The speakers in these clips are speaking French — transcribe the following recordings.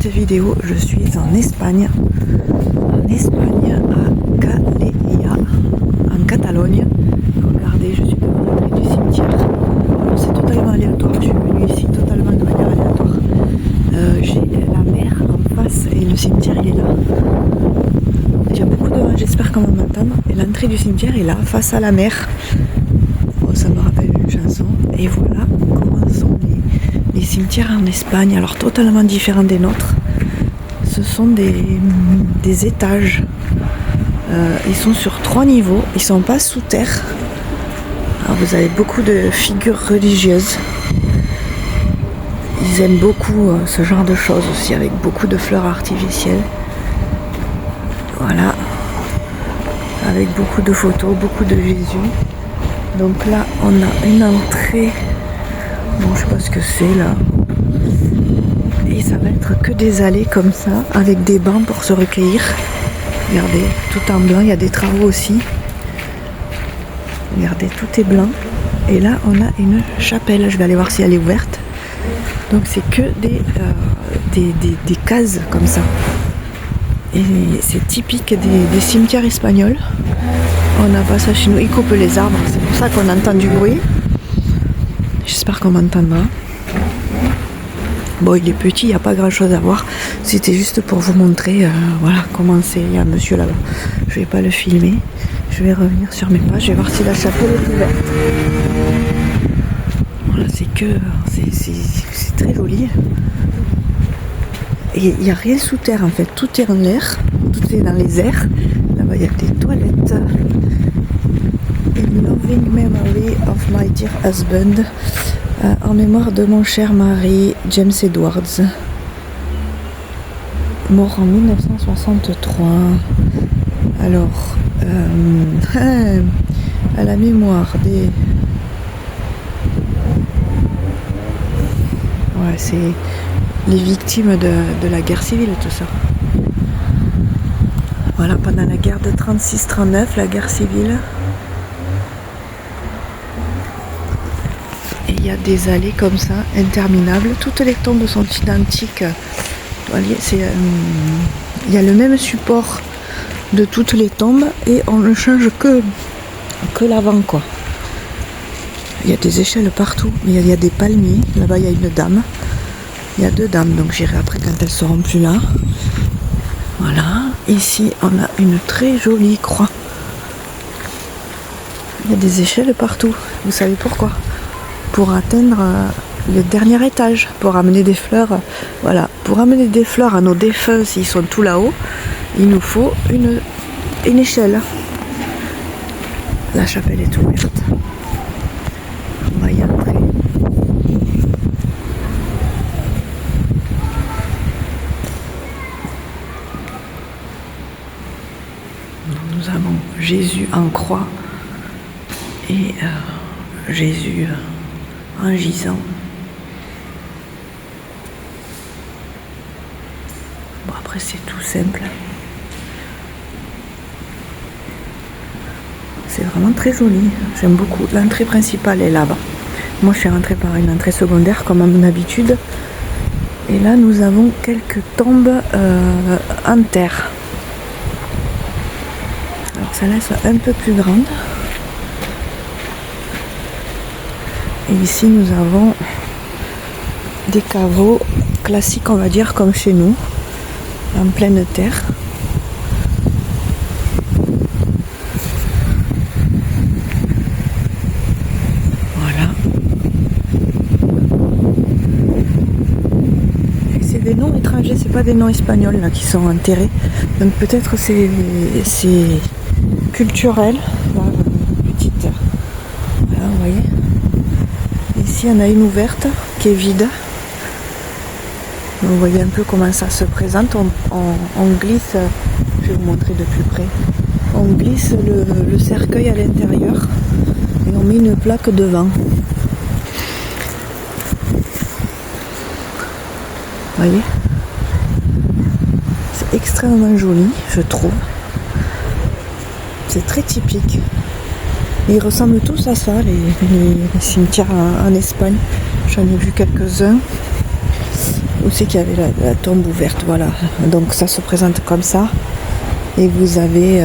cette vidéo, je suis en Espagne. En Espagne, à Calella, en Catalogne. Regardez, je suis devant l'entrée du cimetière. C'est totalement aléatoire, je suis venue ici totalement de manière aléatoire. J'ai la mer en face et le cimetière il est là. Il y a beaucoup de vent, j'espère qu'on va m'entendre. Et l'entrée du cimetière est là, face à la mer. Oh, ça me rappelle une chanson. Et voilà comment sont les cimetières en Espagne. Alors totalement différents des nôtres. Ce sont des étages. Ils sont sur 3 niveaux. Ils sont pas sous terre. Alors vous avez beaucoup de figures religieuses. Ils aiment beaucoup ce genre de choses aussi, avec beaucoup de fleurs artificielles. Voilà. Avec beaucoup de photos, beaucoup de Jésus. Donc là, on a une entrée. Bon, je sais pas ce que c'est là. Et ça va être que des allées comme ça, avec des bancs pour se recueillir. Regardez, tout en blanc, il y a des travaux aussi. Regardez, tout est blanc. Et là, on a une chapelle. Je vais aller voir si elle est ouverte. Donc c'est que des cases comme ça. Et c'est typique des cimetières espagnols. On n'a pas ça chez nous. Ils coupent les arbres. C'est pour ça qu'on entend du bruit. J'espère qu'on m'entendra. Bon, il est petit, il n'y a pas grand chose à voir. C'était juste pour vous montrer voilà, comment c'est. Il y a un monsieur là-bas. Je ne vais pas le filmer. Je vais revenir sur mes pages. Je vais voir si la chapelle est ouverte. Voilà, c'est très joli. Et il n'y a rien sous terre en fait. Tout est en l'air. Tout est dans les airs. Là-bas, il y a des toilettes. In loving memory of my dear husband. En mémoire de mon cher mari, James Edwards. Mort en 1963. Alors, à la mémoire des... Ouais, c'est les victimes de la guerre civile, tout ça. Voilà, pendant la guerre de 36-39, la guerre civile. Et il y a des allées comme ça, interminables. Toutes les tombes sont identiques. Il y a le même support de toutes les tombes et on ne change que l'avant, quoi. Il y a des échelles partout, mais il y a des palmiers. Là-bas, il y a une dame. Il y a 2 dames, donc j'irai après quand elles seront plus là. Voilà. Ici, on a une très jolie croix. Il y a des échelles partout. Vous savez pourquoi ? Pour atteindre le dernier étage, pour amener des fleurs. Voilà. Pour amener des fleurs à nos défunts, s'ils sont tout là-haut, il nous faut une échelle. La chapelle est ouverte. On va y entrer. Nous avons Jésus en croix et Jésus en gisant. Bon, après c'est tout simple. C'est vraiment très joli, j'aime beaucoup. L'entrée principale est là-bas. Moi je suis rentrée par une entrée secondaire comme à mon habitude. Et là nous avons quelques tombes en terre. Alors celle-là est un peu plus grande. Et ici nous avons des caveaux classiques, on va dire, comme chez nous, en pleine terre. Voilà. Et c'est des noms étrangers, c'est pas des noms espagnols là qui sont enterrés. Donc peut-être c'est culturel. Voilà, petite. Voilà, vous voyez. Ici, on a une ouverte qui est vide. Vous voyez un peu comment ça se présente. On glisse, je vais vous montrer de plus près. On glisse le cercueil à l'intérieur et on met une plaque devant. Vous voyez ? C'est extrêmement joli, je trouve. C'est très typique. Et ils ressemblent tous à ça, les cimetières en Espagne. J'en ai vu quelques-uns. Où c'est qu'il y avait la tombe ouverte, voilà. Donc ça se présente comme ça. Et vous avez,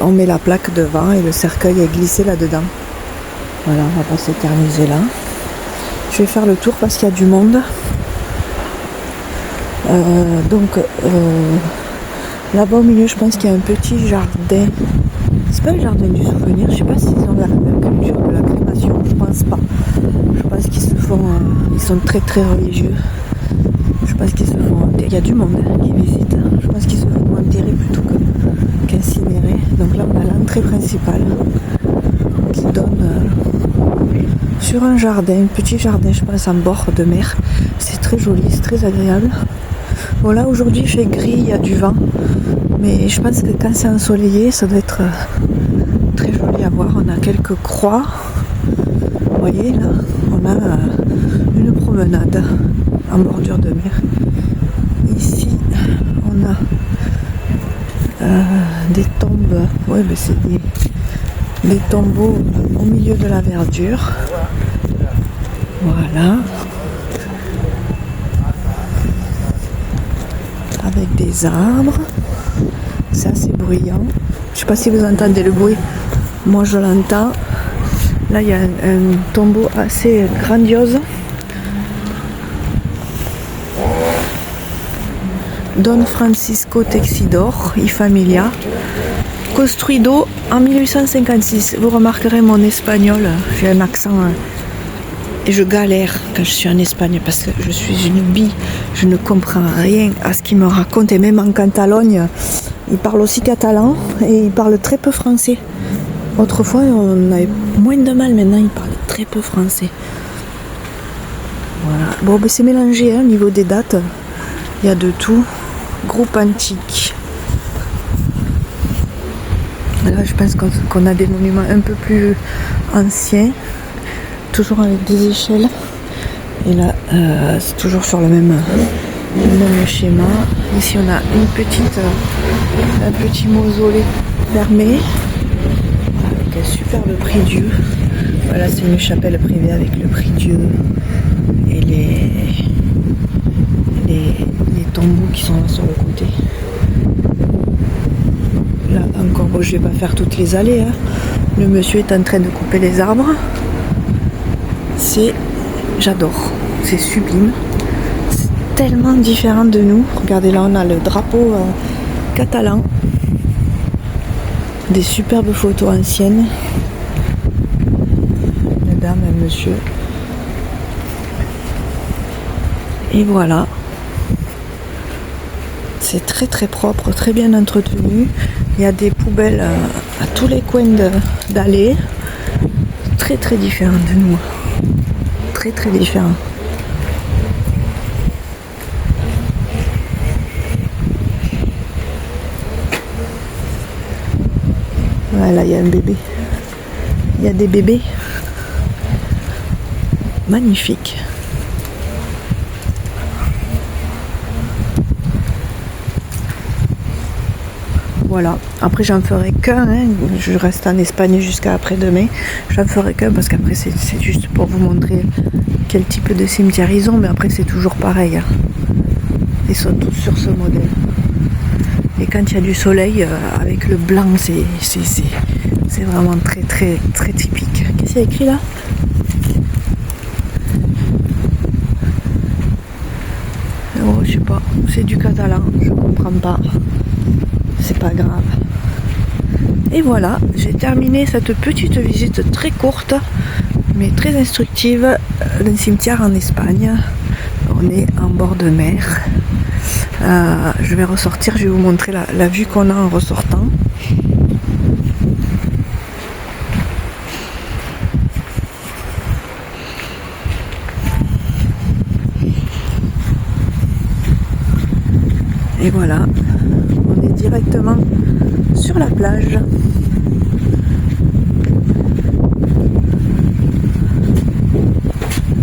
on met la plaque devant et le cercueil est glissé là-dedans. Voilà, on va pas s'éterniser là. Je vais faire le tour parce qu'il y a du monde. Là-bas au milieu, je pense qu'il y a un petit jardin. C'est pas le jardin du souvenir, je sais pas s'ils ont la culture de la crémation, je pense pas. Je pense qu'ils se font, ils sont très très religieux. Je pense qu'ils se font enterrer. Il y a du monde qui visite. Je pense qu'ils se font enterrer plutôt qu'incinérer. Donc là on a l'entrée principale qui donne sur un jardin, un petit jardin, je pense en bord de mer. C'est très joli, c'est très agréable. Bon là aujourd'hui il fait gris, il y a du vent. Mais je pense que quand c'est ensoleillé, ça doit être très joli à voir. On a quelques croix. Vous voyez là, on a une promenade en bordure de mer. Ici, on a des tombes. Ouais, mais c'est des tombeaux au milieu de la verdure. Voilà. Avec des arbres. C'est assez bruyant. Je ne sais pas si vous entendez le bruit. Moi je l'entends. Là il y a un tombeau assez grandiose. Don Francisco Texidor y Familia. Construido en 1856. Vous remarquerez mon espagnol. J'ai un accent et je galère quand je suis en Espagne parce que je suis une bille. Je ne comprends rien à ce qu'il me raconte. Et même en Catalogne, il parle aussi catalan et il parle très peu français. Autrefois, on avait moins de mal. Maintenant, il parle très peu français. Voilà. Bon, ben, c'est mélangé au niveau des dates. Il y a de tout. Groupe antique. Là, je pense qu'on a des monuments un peu plus anciens. Toujours avec des échelles. Et là, c'est toujours sur le même schéma. Ici, on a un petit mausolée fermé avec un superbe prie-dieu. Voilà, c'est une chapelle privée avec le prie-dieu et les tombeaux qui sont là sur le côté. Là encore, bon, je vais pas faire toutes les allées. Hein. Le monsieur est en train de couper les arbres. J'adore, c'est sublime. C'est tellement différent de nous. Regardez là, on a le drapeau catalan. Des superbes photos anciennes. Madame et monsieur. Et voilà. C'est très très propre, très bien entretenu. Il y a des poubelles à tous les coins d'allées. Très très différent de nous. Très très différent. Voilà, il y a un bébé. Il y a des bébés. Magnifique. Voilà. Après, j'en ferai qu'un. Hein. Je reste en Espagne jusqu'à après-demain. J'en ferai qu'un parce qu'après, c'est juste pour vous montrer quel type de cimetière ils ont. Mais après, c'est toujours pareil. Hein. Ils sont tous sur ce modèle. Et quand il y a du soleil, avec le blanc, c'est vraiment très, très, très typique. Qu'est-ce qu'il y a écrit là ? Oh, je sais pas. C'est du catalan. Je comprends pas. C'est pas grave. Et voilà, j'ai terminé cette petite visite très courte mais très instructive d'un cimetière en Espagne. On est en bord de mer. Je vais ressortir, je vais vous montrer la vue qu'on a en ressortant. Et voilà, on est directement sur la plage.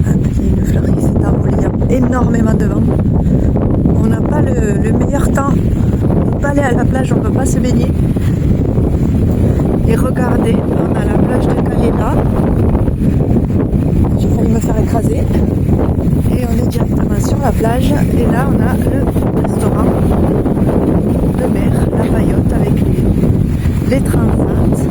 Il y a une fleur qui s'est envolée, il y a énormément de vent. On n'a pas le meilleur temps. On ne peut pas aller à la plage, on ne peut pas se baigner. Et regardez, on a la plage de Calella. J'ai failli me faire écraser. Et on est directement sur la plage. plage et là on a le restaurant de mer, la Paillote avec les transats.